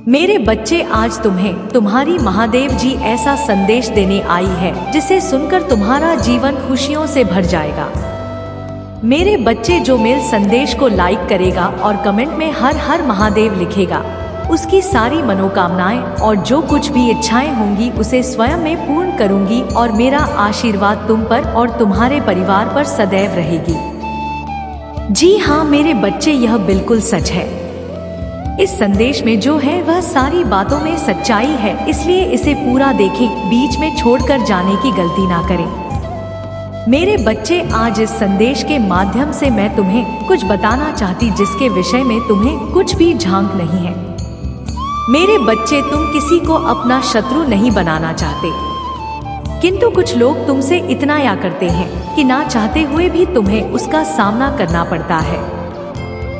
मेरे बच्चे, आज तुम्हें तुम्हारी महादेव जी ऐसा संदेश देने आई है जिसे सुनकर तुम्हारा जीवन खुशियों से भर जाएगा। मेरे बच्चे, जो मेरे संदेश को लाइक करेगा और कमेंट में हर हर महादेव लिखेगा, उसकी सारी मनोकामनाएं और जो कुछ भी इच्छाएं होंगी उसे स्वयं में पूर्ण करूंगी और मेरा आशीर्वाद तुम पर और तुम्हारे परिवार पर सदैव रहेगी। जी हाँ मेरे बच्चे, यह बिल्कुल सच है। इस संदेश में जो है वह सारी बातों में सच्चाई है, इसलिए इसे पूरा देखें, बीच में छोड़कर जाने की गलती ना करें। मेरे बच्चे, आज इस संदेश के माध्यम से मैं तुम्हें कुछ बताना चाहती जिसके विषय में तुम्हें कुछ भी झांक नहीं है। मेरे बच्चे, तुम किसी को अपना शत्रु नहीं बनाना चाहते, किंतु कुछ लोग तुमसे इतना या करते हैं कि ना चाहते हुए भी तुम्हें उसका सामना करना पड़ता है।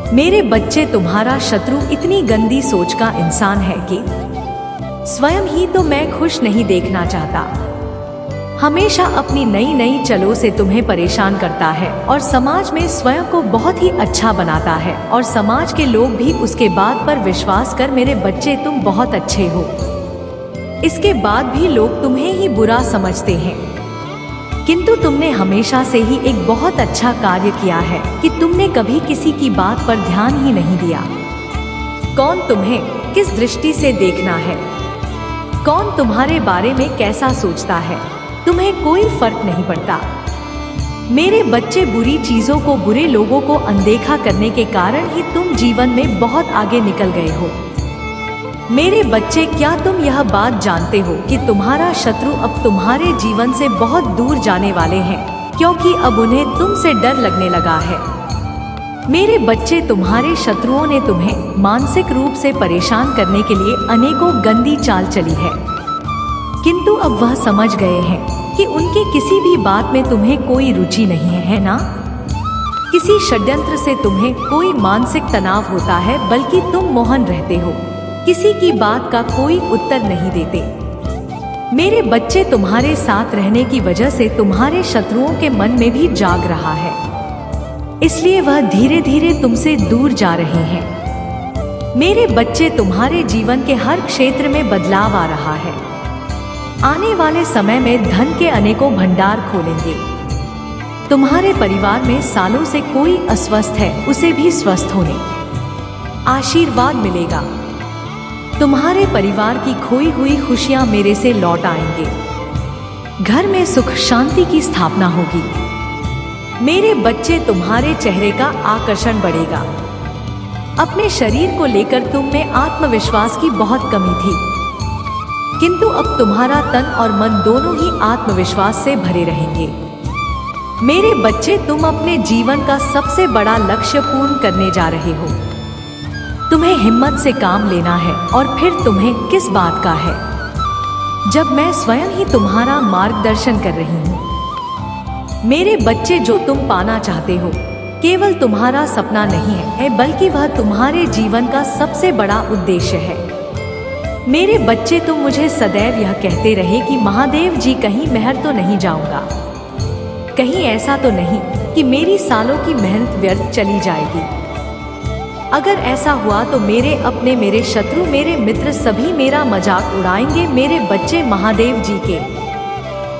मेरे बच्चे, तुम्हारा शत्रु इतनी गंदी सोच का इंसान है कि स्वयं ही तो मैं खुश नहीं देखना चाहता। हमेशा अपनी नई नई चलों से तुम्हें परेशान करता है और समाज में स्वयं को बहुत ही अच्छा बनाता है और समाज के लोग भी उसके बात पर विश्वास कर मेरे बच्चे तुम बहुत अच्छे हो, इसके बाद भी लोग तुम्हें ही बुरा समझते हैं। किंतु तुमने हमेशा से ही एक बहुत अच्छा कार्य किया है कि तुमने कभी किसी की बात पर ध्यान ही नहीं दिया। कौन तुम्हें किस दृष्टि से देखना है, कौन तुम्हारे बारे में कैसा सोचता है, तुम्हें कोई फर्क नहीं पड़ता। मेरे बच्चे, बुरी चीजों को, बुरे लोगों को अनदेखा करने के कारण ही तुम जीवन में बहुत आगे निकल गए हो। मेरे बच्चे, क्या तुम यह बात जानते हो कि तुम्हारा शत्रु अब तुम्हारे जीवन से बहुत दूर जाने वाले हैं, क्योंकि अब उन्हें तुमसे डर लगने लगा है। मेरे बच्चे, तुम्हारे शत्रुओं ने तुम्हें मानसिक रूप से परेशान करने के लिए अनेकों गंदी चाल चली है, किंतु अब वह समझ गए हैं कि उनकी किसी भी बात में तुम्हें कोई रुचि नहीं है ना? किसी षड्यंत्र से तुम्हें कोई मानसिक तनाव होता है, बल्कि तुम मौन रहते हो, किसी की बात का कोई उत्तर नहीं देते। मेरे बच्चे, तुम्हारे साथ रहने की वजह से तुम्हारे शत्रुओं के मन में भी जाग रहा है, इसलिए वह धीरे धीरे तुमसे दूर जा रहे हैं। मेरे बच्चे, तुम्हारे जीवन के हर क्षेत्र में बदलाव आ रहा है। आने वाले समय में धन के अनेकों भंडार खोलेंगे। तुम्हारे परिवार में सालों से कोई अस्वस्थ है, उसे भी स्वस्थ होने आशीर्वाद मिलेगा। तुम्हारे परिवार की खोई हुई खुशियां मेरे से लौट आएंगे। घर में सुख शांति की स्थापना होगी। मेरे बच्चे, तुम्हारे चेहरे का आकर्षण बढ़ेगा। अपने शरीर को लेकर तुम में आत्मविश्वास की बहुत कमी थी, किंतु अब तुम्हारा तन और मन दोनों ही आत्मविश्वास से भरे रहेंगे। मेरे बच्चे, तुम अपने जीवन का सबसे बड़ा लक्ष्य पूर्ण करने जा रहे हो। तुम्हें हिम्मत से काम लेना है, और फिर तुम्हें किस बात का है, जब मैं स्वयं ही तुम्हारा मार्गदर्शन कर रही हूँ। मेरे बच्चे, जो तुम पाना चाहते हो केवल तुम्हारा सपना नहीं है, बल्कि वह तुम्हारे जीवन का सबसे बड़ा उद्देश्य है। मेरे बच्चे, तुम मुझे सदैव यह कहते रहे कि महादेव जी, कहीं महर तो नहीं जाऊंगा, कहीं ऐसा तो नहीं कि मेरी सालों की मेहनत व्यर्थ चली जाएगी। अगर ऐसा हुआ तो मेरे अपने, मेरे शत्रु, मेरे मित्र सभी मेरा मजाक उड़ाएंगे। मेरे बच्चे, महादेव जी के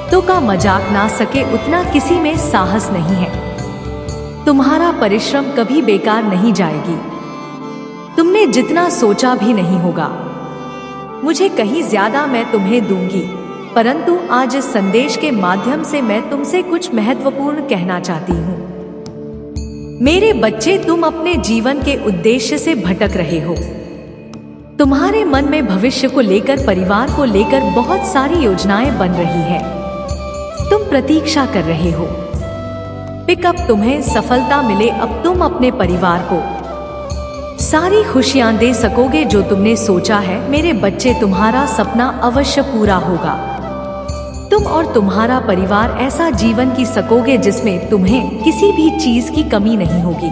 तो का मजाक ना सके उतना किसी में साहस नहीं है। तुम्हारा परिश्रम कभी बेकार नहीं जाएगी। तुमने जितना सोचा भी नहीं होगा। मुझे कहीं ज्यादा मैं तुम्हें दूंगी, परंतु आज इस संदेश के माध्यम से मैं तुमसे कुछ महत्वपूर्ण कहना चाहती हूँ। मेरे बच्चे, तुम अपने जीवन के उद्देश्य से भटक रहे हो। तुम्हारे मन में भविष्य को लेकर, परिवार को लेकर बहुत सारी योजनाएं बन रही है। तुम प्रतीक्षा कर रहे हो पिकअप तुम्हें सफलता मिले। अब तुम अपने परिवार को सारी खुशियां दे सकोगे जो तुमने सोचा है। मेरे बच्चे, तुम्हारा सपना अवश्य पूरा होगा। तुम और तुम्हारा परिवार ऐसा जीवन जी सकोगे जिसमें तुम्हें किसी भी चीज की कमी नहीं होगी।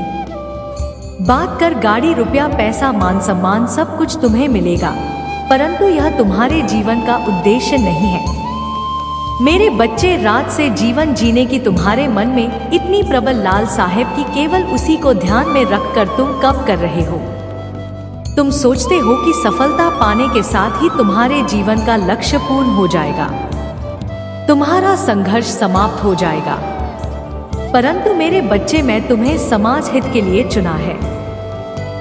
बात कर गाड़ी, रुपया, पैसा, मान सम्मान, सब कुछ तुम्हें मिलेगा, परंतु यह तुम्हारे जीवन का उद्देश्य नहीं है। मेरे बच्चे, रात से जीवन जीने की तुम्हारे मन में इतनी प्रबल लाल साहेब की केवल उसी को ध्यान में रखकर तुम कब कर रहे हो। तुम सोचते हो कि सफलता पाने के साथ ही तुम्हारे जीवन का लक्ष्य पूर्ण हो जाएगा, तुम्हारा संघर्ष समाप्त हो जाएगा। परंतु मेरे बच्चे, मैं तुम्हें समाज हित के लिए चुना है।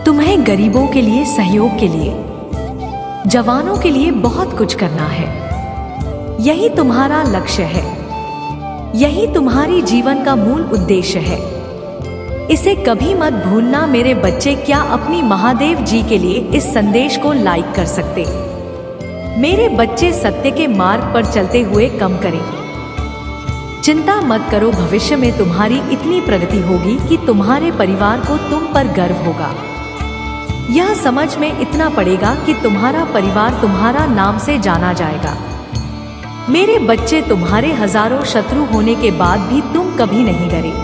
तुम्हें गरीबों के लिए, सहयोग के लिए, जवानों के लिए बहुत कुछ करना है। यही तुम्हारा लक्ष्य है, यही तुम्हारी जीवन का मूल उद्देश्य है। इसे कभी मत भूलना मेरे बच्चे। क्या अपनी महादेव जी के लिए इस संदेश को लाइक कर सकते? मेरे बच्चे, सत्य के मार्ग पर चलते हुए कम करें। चिंता मत करो, भविष्य में तुम्हारी इतनी प्रगति होगी कि तुम्हारे परिवार को तुम पर गर्व होगा। यह समझ में इतना पड़ेगा कि तुम्हारा परिवार तुम्हारा नाम से जाना जाएगा। मेरे बच्चे, तुम्हारे हजारों शत्रु होने के बाद भी तुम कभी नहीं डरे।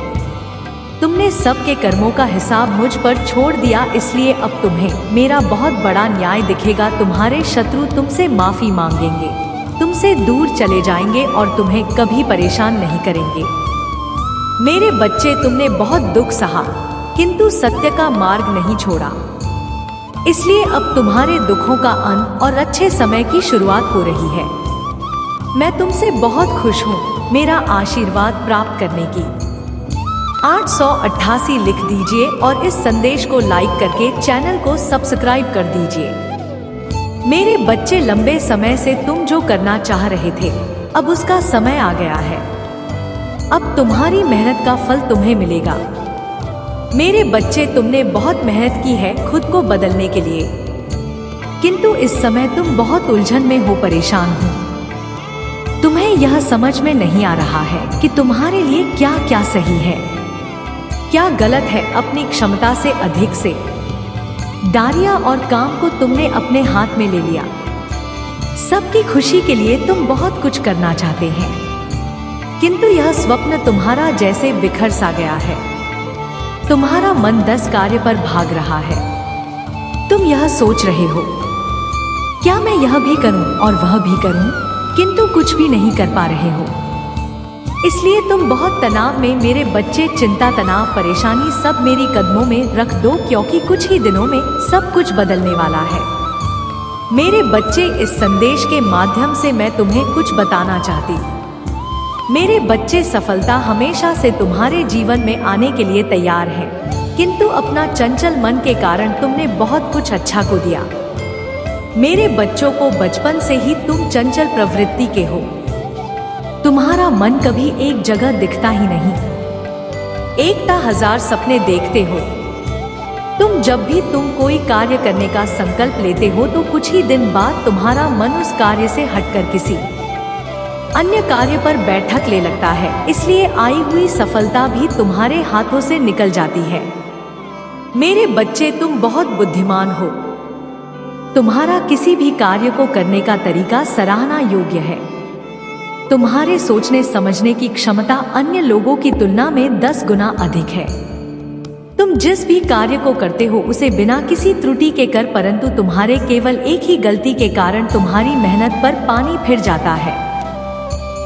तुमने सबके कर्मों का हिसाब मुझ पर छोड़ दिया, इसलिए अब तुम्हें मेरा बहुत बड़ा न्याय दिखेगा। तुम्हारे शत्रु तुमसे माफी मांगेंगे, तुमसे दूर चले जाएंगे और तुम्हें कभी परेशान नहीं करेंगे। मेरे बच्चे, तुमने बहुत दुख सहा किंतु सत्य का मार्ग नहीं छोड़ा, इसलिए अब तुम्हारे दुखों का अंत और अच्छे समय की शुरुआत हो रही है। मैं तुमसे बहुत खुश हूँ मेरा आशीर्वाद प्राप्त करने की। 888 लिख दीजिए और इस संदेश को लाइक करके चैनल को सब्सक्राइब कर दीजिए। मेरे बच्चे, लंबे समय से तुम जो करना चाह रहे थे, अब उसका समय आ गया है। अब तुम्हारी मेहनत का फल तुम्हें मिलेगा। मेरे बच्चे, तुमने बहुत मेहनत की है खुद को बदलने के लिए, किंतु इस समय तुम बहुत उलझन में हो, परेशान हो। तुम्हें यह समझ में नहीं आ रहा है कि तुम्हारे लिए क्या क्या सही है, क्या गलत है। अपनी क्षमता से अधिक से डारिया और काम को तुमने अपने हाथ में ले लिया। सबकी खुशी के लिए तुम बहुत कुछ करना चाहते हैं, किंतु यह स्वप्न तुम्हारा जैसे बिखर सा गया है। तुम्हारा मन 10 कार्य पर भाग रहा है। तुम यह सोच रहे हो, क्या मैं यह भी करूं और वह भी करूं, किंतु कुछ भी नहीं कर पा रहे हो। इसलिए तुम बहुत तनाव में। मेरे बच्चे, चिंता, तनाव, परेशानी सब मेरी कदमों में रख दो, क्योंकि कुछ ही दिनों में सब कुछ बदलने वाला है। मेरे बच्चे, इस संदेश के माध्यम से मैं तुम्हें कुछ बताना चाहती। मेरे बच्चे, सफलता हमेशा से तुम्हारे जीवन में आने के लिए तैयार है, किंतु अपना चंचल मन के कारण तुमने बहुत कुछ अच्छा को दिया। मेरे बच्चों को, बचपन से ही तुम चंचल प्रवृत्ति के हो। तुम्हारा मन कभी एक जगह दिखता ही नहीं, एकता हजार सपने देखते हो। तुम जब भी तुम कोई कार्य करने का संकल्प लेते हो तो कुछ ही दिन बाद तुम्हारा मन उस कार्य से हटकर किसी अन्य कार्य पर बैठक ले लगता है। इसलिए आई हुई सफलता भी तुम्हारे हाथों से निकल जाती है। मेरे बच्चे, तुम बहुत बुद्धिमान हो। तुम्हारा किसी भी कार्य को करने का तरीका सराहना योग्य है। तुम्हारे सोचने समझने की क्षमता अन्य लोगों की तुलना में 10 गुना अधिक है। तुम जिस भी कार्य को करते हो उसे बिना किसी त्रुटि के कर, परंतु तुम्हारे केवल एक ही गलती के कारण तुम्हारी मेहनत पर पानी फिर जाता है।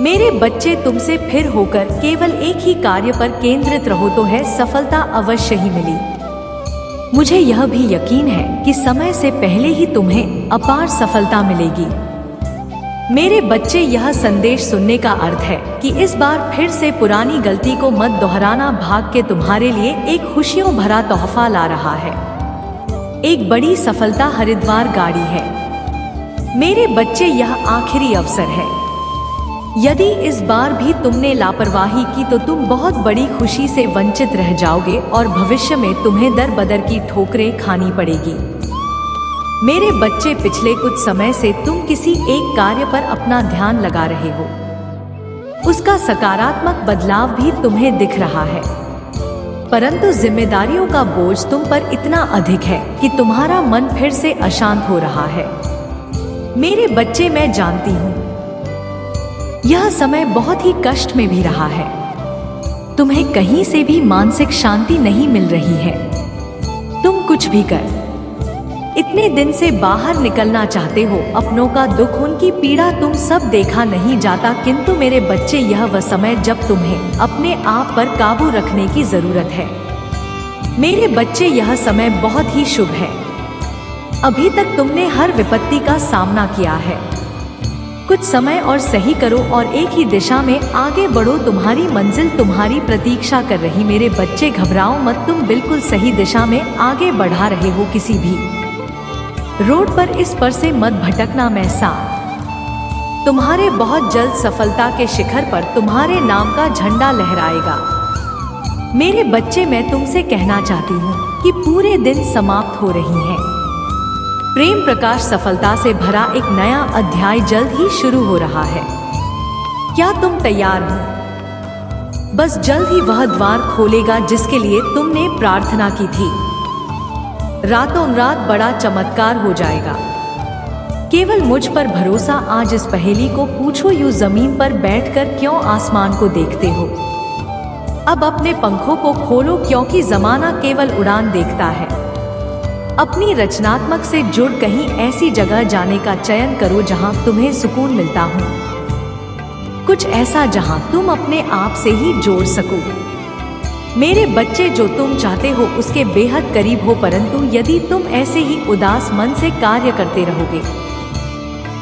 मेरे बच्चे, तुमसे फिर होकर केवल एक ही कार्य पर केंद्रित रहो तो है सफलता अवश्य ही मिली। मुझे यह भी यकीन है कि समय से पहले ही तुम्हें अपार सफलता मिलेगी। मेरे बच्चे, यह संदेश सुनने का अर्थ है कि इस बार फिर से पुरानी गलती को मत दोहराना। भाग्य तुम्हारे लिए एक खुशियों भरा तोहफा ला रहा है। एक बड़ी सफलता हरिद्वार गाड़ी है। मेरे बच्चे, यह आखिरी अवसर है। यदि इस बार भी तुमने लापरवाही की तो तुम बहुत बड़ी खुशी से वंचित रह जाओगे और भविष्य में तुम्हें दर बदर की ठोकरें खानी पड़ेगी। मेरे बच्चे, पिछले कुछ समय से तुम किसी एक कार्य पर अपना ध्यान लगा रहे हो। उसका सकारात्मक बदलाव भी तुम्हें दिख रहा है, परंतु जिम्मेदारियों का बोझ तुम पर इतना अधिक है कि तुम्हारा मन फिर से अशांत हो रहा है। मेरे बच्चे, मैं जानती हूँ यह समय बहुत ही कष्ट में भी रहा है। तुम्हें कहीं से भी मानसिक शांति नहीं मिल रही है। तुम कुछ भी कर इतने दिन से बाहर निकलना चाहते हो। अपनों का दुख, उनकी पीड़ा तुम सब देखा नहीं जाता, किंतु मेरे बच्चे, यह वह समय जब तुम्हें अपने आप पर काबू रखने की जरूरत है। मेरे बच्चे, यह समय बहुत ही शुभ है। अभी तक तुमने हर विपत्ति का सामना किया है। कुछ समय और सही करो और एक ही दिशा में आगे बढ़ो, तुम्हारी मंजिल तुम्हारी प्रतीक्षा कर रही। मेरे बच्चे घबराओ मत, तुम बिल्कुल सही दिशा में आगे बढ़ा रहे हो। किसी भी रोड पर इस पर से मत भटकना। मैं साथ तुम्हारे बहुत जल्द सफलता के शिखर पर तुम्हारे नाम का झंडा लहराएगा। मेरे बच्चे, मैं तुमसे कहना चाहती हूँ कि पूरे दिन समाप्त हो रही हैं। प्रेम प्रकाश सफलता से भरा एक नया अध्याय जल्द ही शुरू हो रहा है। क्या तुम तैयार हो? बस जल्द ही वह द्वार खोलेगा जिसके लिए तुमने प्रार्थना की थी। रातों रात बड़ा चमत्कार हो जाएगा। केवल मुझ पर भरोसा। आज इस पहेली को पूछो, यूं जमीन पर बैठकर क्यों आसमान को देखते हो? अब अपने पंखों को खोलो, क्योंकि जमाना केवल उड़ान देखता है। अपनी रचनात्मक से जुड़ कहीं ऐसी जगह जाने का चयन करो जहां तुम्हें सुकून मिलता हो। कुछ ऐसा जहां तुम अपने आप से ही जोड़ सको। मेरे बच्चे, जो तुम चाहते हो उसके बेहद करीब हो, परंतु यदि तुम ऐसे ही उदास मन से कार्य करते रहोगे,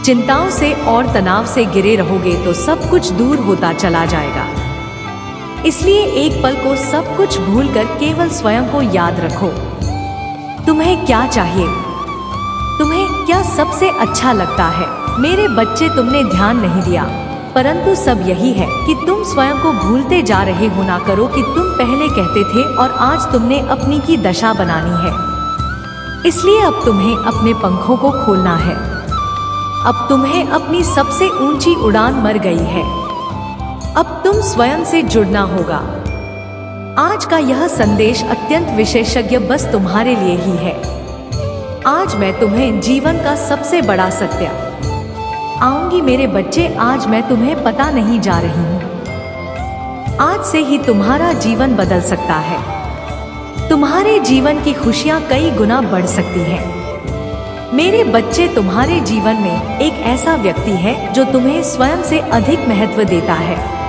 चिंताओं से और तनाव से घिरे रहोगे, तो सब कुछ दूर होता चला जाएगा। इसलिए एक पल को सब कुछ भूलकर केवल स्वयं को याद रखो। तुम्हें क्या चाहिए? तुम्हें क्या सबसे अच्छा लगता है? मेरे बच्चे, तुमने ध्यान नहीं दिया, परंतु सब यही है कि तुम स्वयं को भूलते जा रहे हो। ना करो कि तुम पहले कहते थे और आज तुमने अपनी की दशा बनानी है। इसलिए अब तुम्हें अपने पंखों को खोलना है। अब तुम्हें अपनी सबसे ऊंची उड़ान मर गई है। अब तुम स्वयं से जुड़ना होगा। आज का यह संदेश अत्यंत विशेषज्ञ बस तुम्हारे लिए ही है। आज मैं तुम्हें जीवन का सबसे बड़ा सत्य आऊंगी। मेरे बच्चे, आज मैं तुम्हें पता नहीं जा रही हूँ। आज से ही तुम्हारा जीवन बदल सकता है। तुम्हारे जीवन की खुशियाँ कई गुना बढ़ सकती हैं। मेरे बच्चे, तुम्हारे जीवन में एक ऐसा व्यक्ति है जो तुम्हें स्वयं से अधिक महत्व देता है।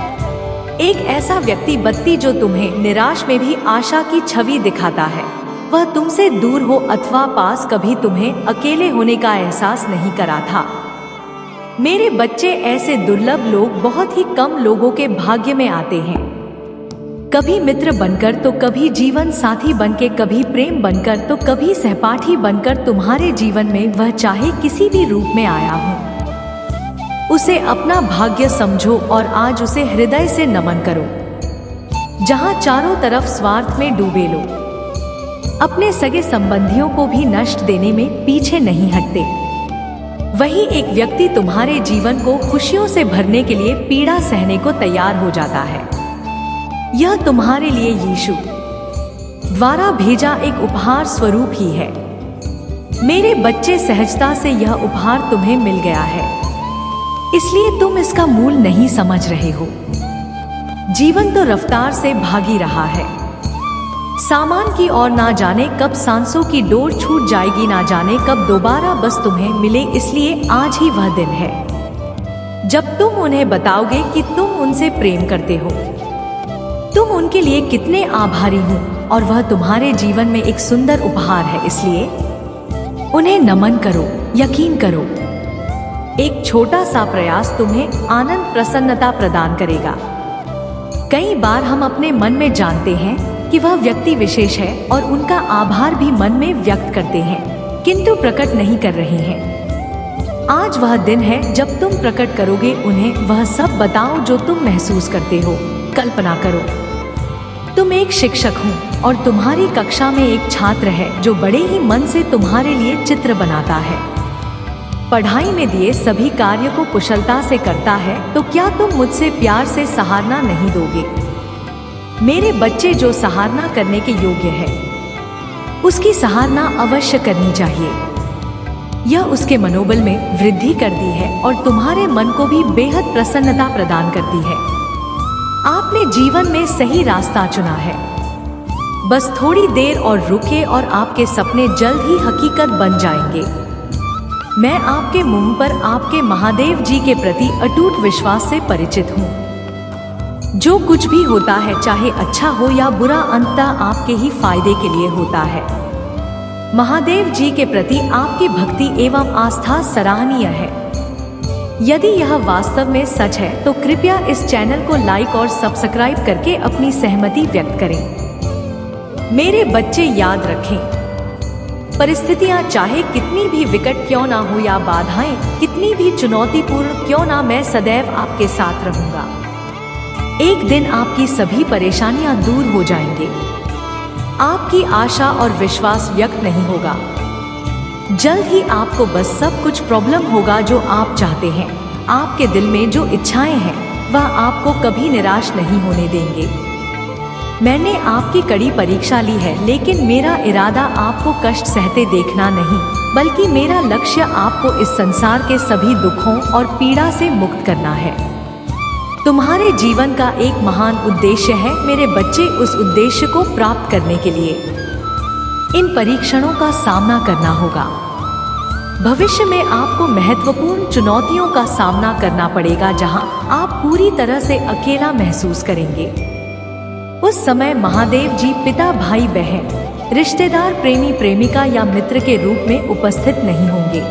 एक ऐसा व्यक्ति बत्ती जो तुम्हें निराश में भी आशा की छवि दिखाता है। वह तुमसे दूर हो अथवा पास, कभी तुम्हें अकेले होने का एहसास नहीं करा था। मेरे बच्चे, ऐसे दुर्लभ लोग बहुत ही कम लोगों के भाग्य में आते हैं। कभी मित्र बनकर तो कभी जीवन साथी बनके, कभी प्रेम बनकर तो कभी सहपाठी बनकर तुम्हारे जीवन में वह चाहे किसी भी रूप में आया हो, उसे अपना भाग्य समझो और आज उसे हृदय से नमन करो। जहां चारों तरफ स्वार्थ में डूबे लोग अपने सगे संबंधियों को भी नष्ट देने में पीछे नहीं हटते, वही एक व्यक्ति तुम्हारे जीवन को खुशियों से भरने के लिए पीड़ा सहने को तैयार हो जाता है। यह तुम्हारे लिए यीशु द्वारा भेजा एक उपहार स्वरूप ही है। मेरे बच्चे, सहजता से यह उपहार तुम्हें मिल गया है, इसलिए तुम इसका मूल नहीं समझ रहे हो। जीवन तो रफ्तार से भागी रहा है। सामान की ओर ना जाने कब सांसों की डोर छूट जाएगी, ना जाने कब दोबारा बस तुम्हें मिले। इसलिए आज ही वह दिन है जब तुम उन्हें बताओगे कि तुम उनसे प्रेम करते हो, तुम उनके लिए कितने आभारी हो, और वह तुम्हारे जीवन में एक सुंदर उपहार है। इसलिए उन्हें नमन करो, यकीन करो। एक छोटा सा प्रयास तुम्हें आनंद, प्रसन्नता प्रदान करेगा। कई बार हम अपने मन में जानते हैं कि वह व्यक्ति विशेष है और उनका आभार भी मन में व्यक्त करते हैं, किंतु प्रकट नहीं कर रहे हैं। आज वह दिन है जब तुम प्रकट करोगे उन्हें। वह सब बताओ जो तुम महसूस करते हो। कल्पना करो, तुम एक शिक्षक हो और तुम्हारी कक्षा में एक छात्र है जो बड़े ही मन से तुम्हारे लिए चित्र बनाता है। पढ़ाई में दिए सभी कार्य को कुशलता से करता है, तो क्या तुम मुझसे प्यार से सराहना नहीं दोगे? मेरे बच्चे, जो सराहना करने के योग्य है उसकी सराहना अवश्य करनी चाहिए। यह उसके मनोबल में वृद्धि करती है और तुम्हारे मन को भी बेहद प्रसन्नता प्रदान करती है। आपने जीवन में सही रास्ता चुना है। बस थोड़ी देर और रुके और आपके सपने जल्द ही हकीकत बन जाएंगे। मैं आपके मुंह पर आपके महादेव जी के प्रति अटूट विश्वास से परिचित हूँ। जो कुछ भी होता है, चाहे अच्छा हो या बुरा, अंततः आपके ही फायदे के लिए होता है। महादेव जी के प्रति आपकी भक्ति एवं आस्था सराहनीय है। यदि यह वास्तव में सच है तो कृपया इस चैनल को लाइक और सब्सक्राइब करके अपनी सहमति व्यक्त करें। मेरे बच्चे याद रखें, परिस्थितियां चाहे कितनी भी विकट क्यों ना हो या बाधाएं कितनी भी चुनौतीपूर्ण क्यों ना, मैं सदैव आपके साथ रहूंगा। एक दिन आपकी सभी परेशानियां दूर हो जाएंगे। आपकी आशा और विश्वास व्यक्त नहीं होगा। जल्द ही आपको बस सब कुछ प्रॉब्लम होगा जो आप चाहते हैं। आपके दिल में जो इच्छाएं हैं वह आपको कभी निराश नहीं होने देंगे। मैंने आपकी कड़ी परीक्षा ली है, लेकिन मेरा इरादा आपको कष्ट सहते देखना नहीं, बल्कि मेरा लक्ष्य आपको इस संसार के सभी दुखों और पीड़ा से मुक्त करना है। तुम्हारे जीवन का एक महान उद्देश्य है मेरे बच्चे। उस उद्देश्य को प्राप्त करने के लिए इन परीक्षणों का सामना करना होगा। भविष्य में आपको महत्वपूर्ण चुनौतियों का सामना करना पड़ेगा, जहां आप पूरी तरह से अकेला महसूस करेंगे। उस समय महादेव जी पिता, भाई बहन, रिश्तेदार, प्रेमी प्रेमिका या मित्र के रूप में उपस्थित नहीं होंगे।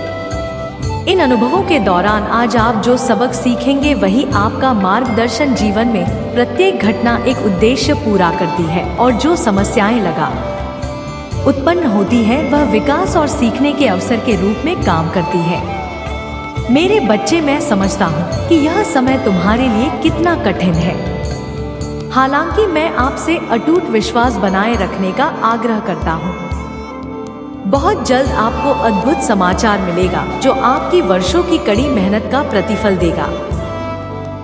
इन अनुभवों के दौरान आज आप जो सबक सीखेंगे वही आपका मार्गदर्शन। जीवन में प्रत्येक घटना एक उद्देश्य पूरा करती है और जो समस्याएं उत्पन्न होती है वह विकास और सीखने के अवसर के रूप में काम करती है। मेरे बच्चे, मैं समझता हूँ कि यह समय तुम्हारे लिए कितना कठिन है। हालांकि मैं आपसे अटूट विश्वास बनाए रखने का आग्रह करता हूँ। बहुत जल्द आपको अद्भुत समाचार मिलेगा जो आपकी वर्षों की कड़ी मेहनत का प्रतिफल देगा।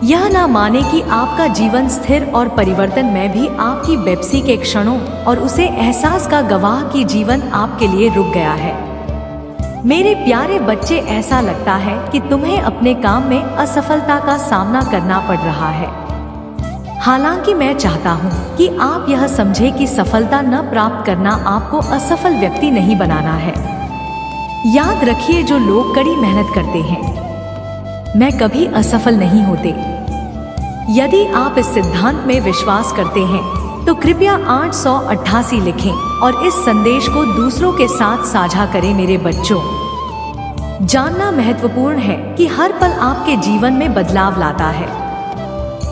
यह ना माने कि आपका जीवन स्थिर और परिवर्तन में भी आपकी बेपसी के क्षणों और उसे एहसास का गवाह कि जीवन आपके लिए रुक गया है। मेरे प्यारे बच्चे, ऐसा लगता है कि तुम्हें अपने काम में असफलता का सामना करना पड़ रहा है। हालांकि मैं चाहता हूं कि आप यह समझें कि सफलता न प्राप्त करना आपको असफल व्यक्ति नहीं बनाना है। याद रखिए, जो लोग कड़ी मेहनत करते हैं मैं कभी असफल नहीं होते। यदि आप इस सिद्धांत में विश्वास करते हैं तो कृपया 888 लिखें और इस संदेश को दूसरों के साथ साझा करें। मेरे बच्चों, जानना महत्वपूर्ण है कि हर पल आपके जीवन में बदलाव लाता है।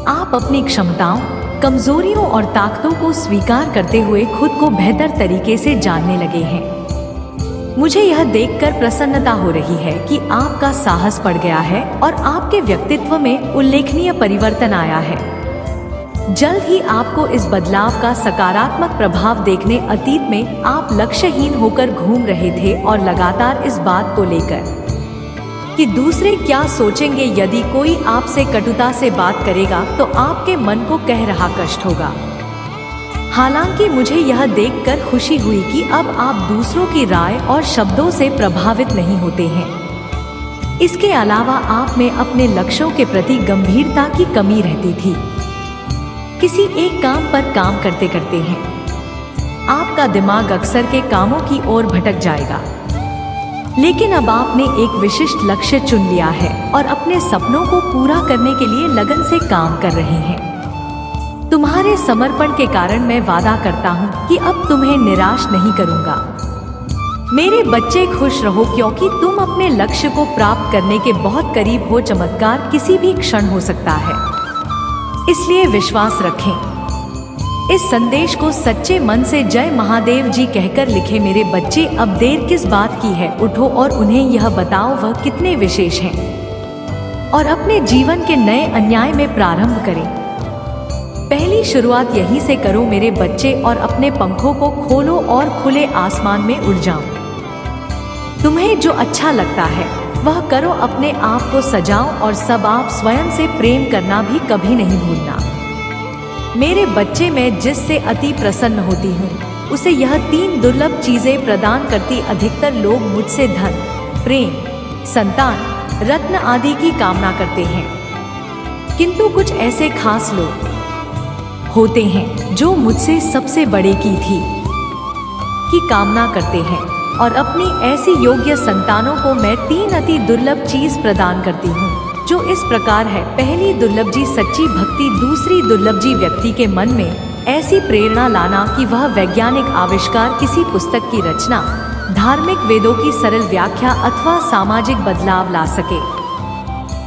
आप अपनी क्षमताओं, कमजोरियों और ताकतों को स्वीकार करते हुए खुद को बेहतर तरीके से जानने लगे हैं। मुझे यह देखकर प्रसन्नता हो रही है कि आपका साहस बढ़ गया है और आपके व्यक्तित्व में उल्लेखनीय परिवर्तन आया है। जल्द ही आपको इस बदलाव का सकारात्मक प्रभाव देखने। अतीत में आप लक्ष्यहीन होकर घूम रहे थे और लगातार इस बात को लेकर कि दूसरे क्या सोचेंगे। यदि कोई आपसे कटुता से बात करेगा तो आपके मन को कह रहा कष्ट होगा। हालांकि मुझे यह देखकर खुशी हुई कि अब आप दूसरों की राय और शब्दों से प्रभावित नहीं होते हैं। इसके अलावा आप में अपने लक्ष्यों के प्रति गंभीरता की कमी रहती थी। किसी एक काम पर काम करते करते हैं आपका दिमाग अक्सर के कामों की ओर भटक जाएगा, लेकिन अब आपने एक विशिष्ट लक्ष्य चुन लिया है और अपने सपनों को पूरा करने के लिए लगन से काम कर रहे हैं। तुम्हारे समर्पण के कारण मैं वादा करता हूँ कि अब तुम्हें निराश नहीं करूँगा। मेरे बच्चे, खुश रहो क्योंकि तुम अपने लक्ष्य को प्राप्त करने के बहुत करीब हो। चमत्कार किसी भी क्षण हो सकता है, इसलिए विश्वास रखें। इस संदेश को सच्चे मन से जय महादेव जी कहकर लिखे। मेरे बच्चे, अब देर किस बात की है, उठो और उन्हें यह बताओ वह कितने विशेष हैं और अपने जीवन के नए अध्याय में प्रारंभ करें। पहली शुरुआत यहीं से करो मेरे बच्चे, और अपने पंखों को खोलो और खुले आसमान में उड़ जाओ। तुम्हें जो अच्छा लगता है वह करो, अपने आप को सजाओ और सब आप स्वयं से प्रेम करना भी कभी नहीं भूलना। मेरे बच्चे, मैं जिससे अति प्रसन्न होती हूँ उसे यह 3 दुर्लभ चीजें प्रदान करती। अधिकतर लोग मुझसे धन, प्रेम, संतान, रत्न आदि की कामना करते हैं, किंतु कुछ ऐसे खास लोग होते हैं जो मुझसे सबसे बड़े की कामना करते हैं, और अपनी ऐसी योग्य संतानों को मैं 3 अति दुर्लभ चीज प्रदान करती हूँ, जो इस प्रकार है। पहली दुर्लभ जी सच्ची भक्ति। दूसरी दुर्लभ जी व्यक्ति के मन में ऐसी प्रेरणा लाना कि वह वैज्ञानिक आविष्कार, किसी पुस्तक की रचना, धार्मिक वेदों की सरल व्याख्या अथवा सामाजिक बदलाव ला सके।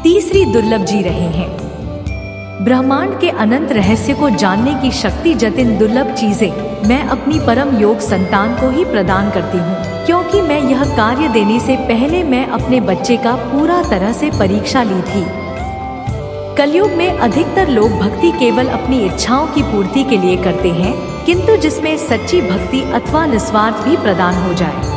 तीसरी, दुर्लभ जी रहे हैं। ब्रह्मांड के अनंत रहस्य को जानने की शक्ति जतिन दुर्लभ चीजें मैं अपनी परम योग संतान को ही प्रदान करती हूँ, क्योंकि मैं यह कार्य देने से पहले मैं अपने बच्चे का पूरा तरह से परीक्षा ली थी। कलयुग में अधिकतर लोग भक्ति केवल अपनी इच्छाओं की पूर्ति के लिए करते हैं, किंतु जिसमें सच्ची भक्ति अथवा निस्वार्थ भी प्रदान हो जाए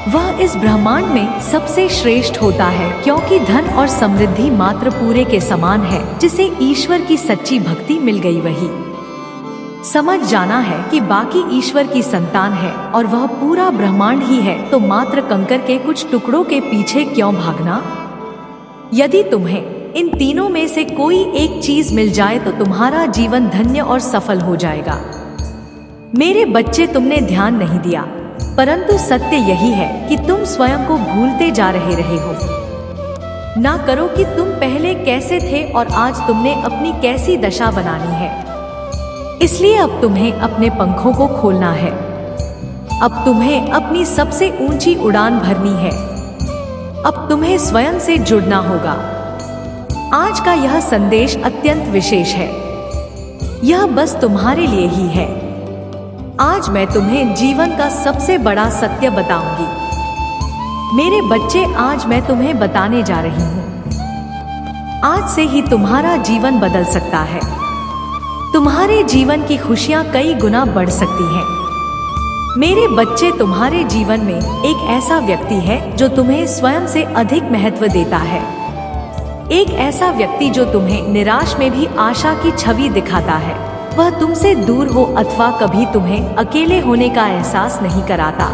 वह इस ब्रह्मांड में सबसे श्रेष्ठ होता है, क्योंकि धन और समृद्धि मात्र पूरे के समान है। जिसे ईश्वर की सच्ची भक्ति मिल गई वही समझ जाना है कि बाकी ईश्वर की संतान है और वह पूरा ब्रह्मांड ही है, तो मात्र कंकर के कुछ टुकड़ों के पीछे क्यों भागना। यदि तुम्हें इन तीनों में से कोई एक चीज मिल जाए तो तुम्हारा जीवन धन्य और सफल हो जाएगा। मेरे बच्चे, तुमने ध्यान नहीं दिया, परंतु सत्य यही है कि तुम स्वयं को भूलते जा रहे हो। ना करो कि तुम पहले कैसे थे और आज तुमने अपनी कैसी दशा बनानी है। इसलिए अब तुम्हें अपने पंखों को खोलना है। अब तुम्हें अपनी सबसे ऊंची उड़ान भरनी है। अब तुम्हें स्वयं से जुड़ना होगा। आज का यह संदेश अत्यंत विशेष है। यह बस तुम्हारे लिए ही है। आज मैं तुम्हें जीवन का सबसे बड़ा सत्य बताऊंगी। मेरे बच्चे, आज मैं तुम्हें बताने जा रही हूँ। आज से ही तुम्हारा जीवन बदल सकता है। तुम्हारे जीवन की खुशियाँ कई गुना बढ़ सकती हैं। मेरे बच्चे, तुम्हारे जीवन में एक ऐसा व्यक्ति है जो तुम्हें स्वयं से अधिक महत्व देता है। एक ऐसा व्यक्ति जो तुम्हें निराश में भी आशा की छवि दिखाता है। वह तुमसे दूर हो अथवा कभी तुम्हें अकेले होने का एहसास नहीं कराता।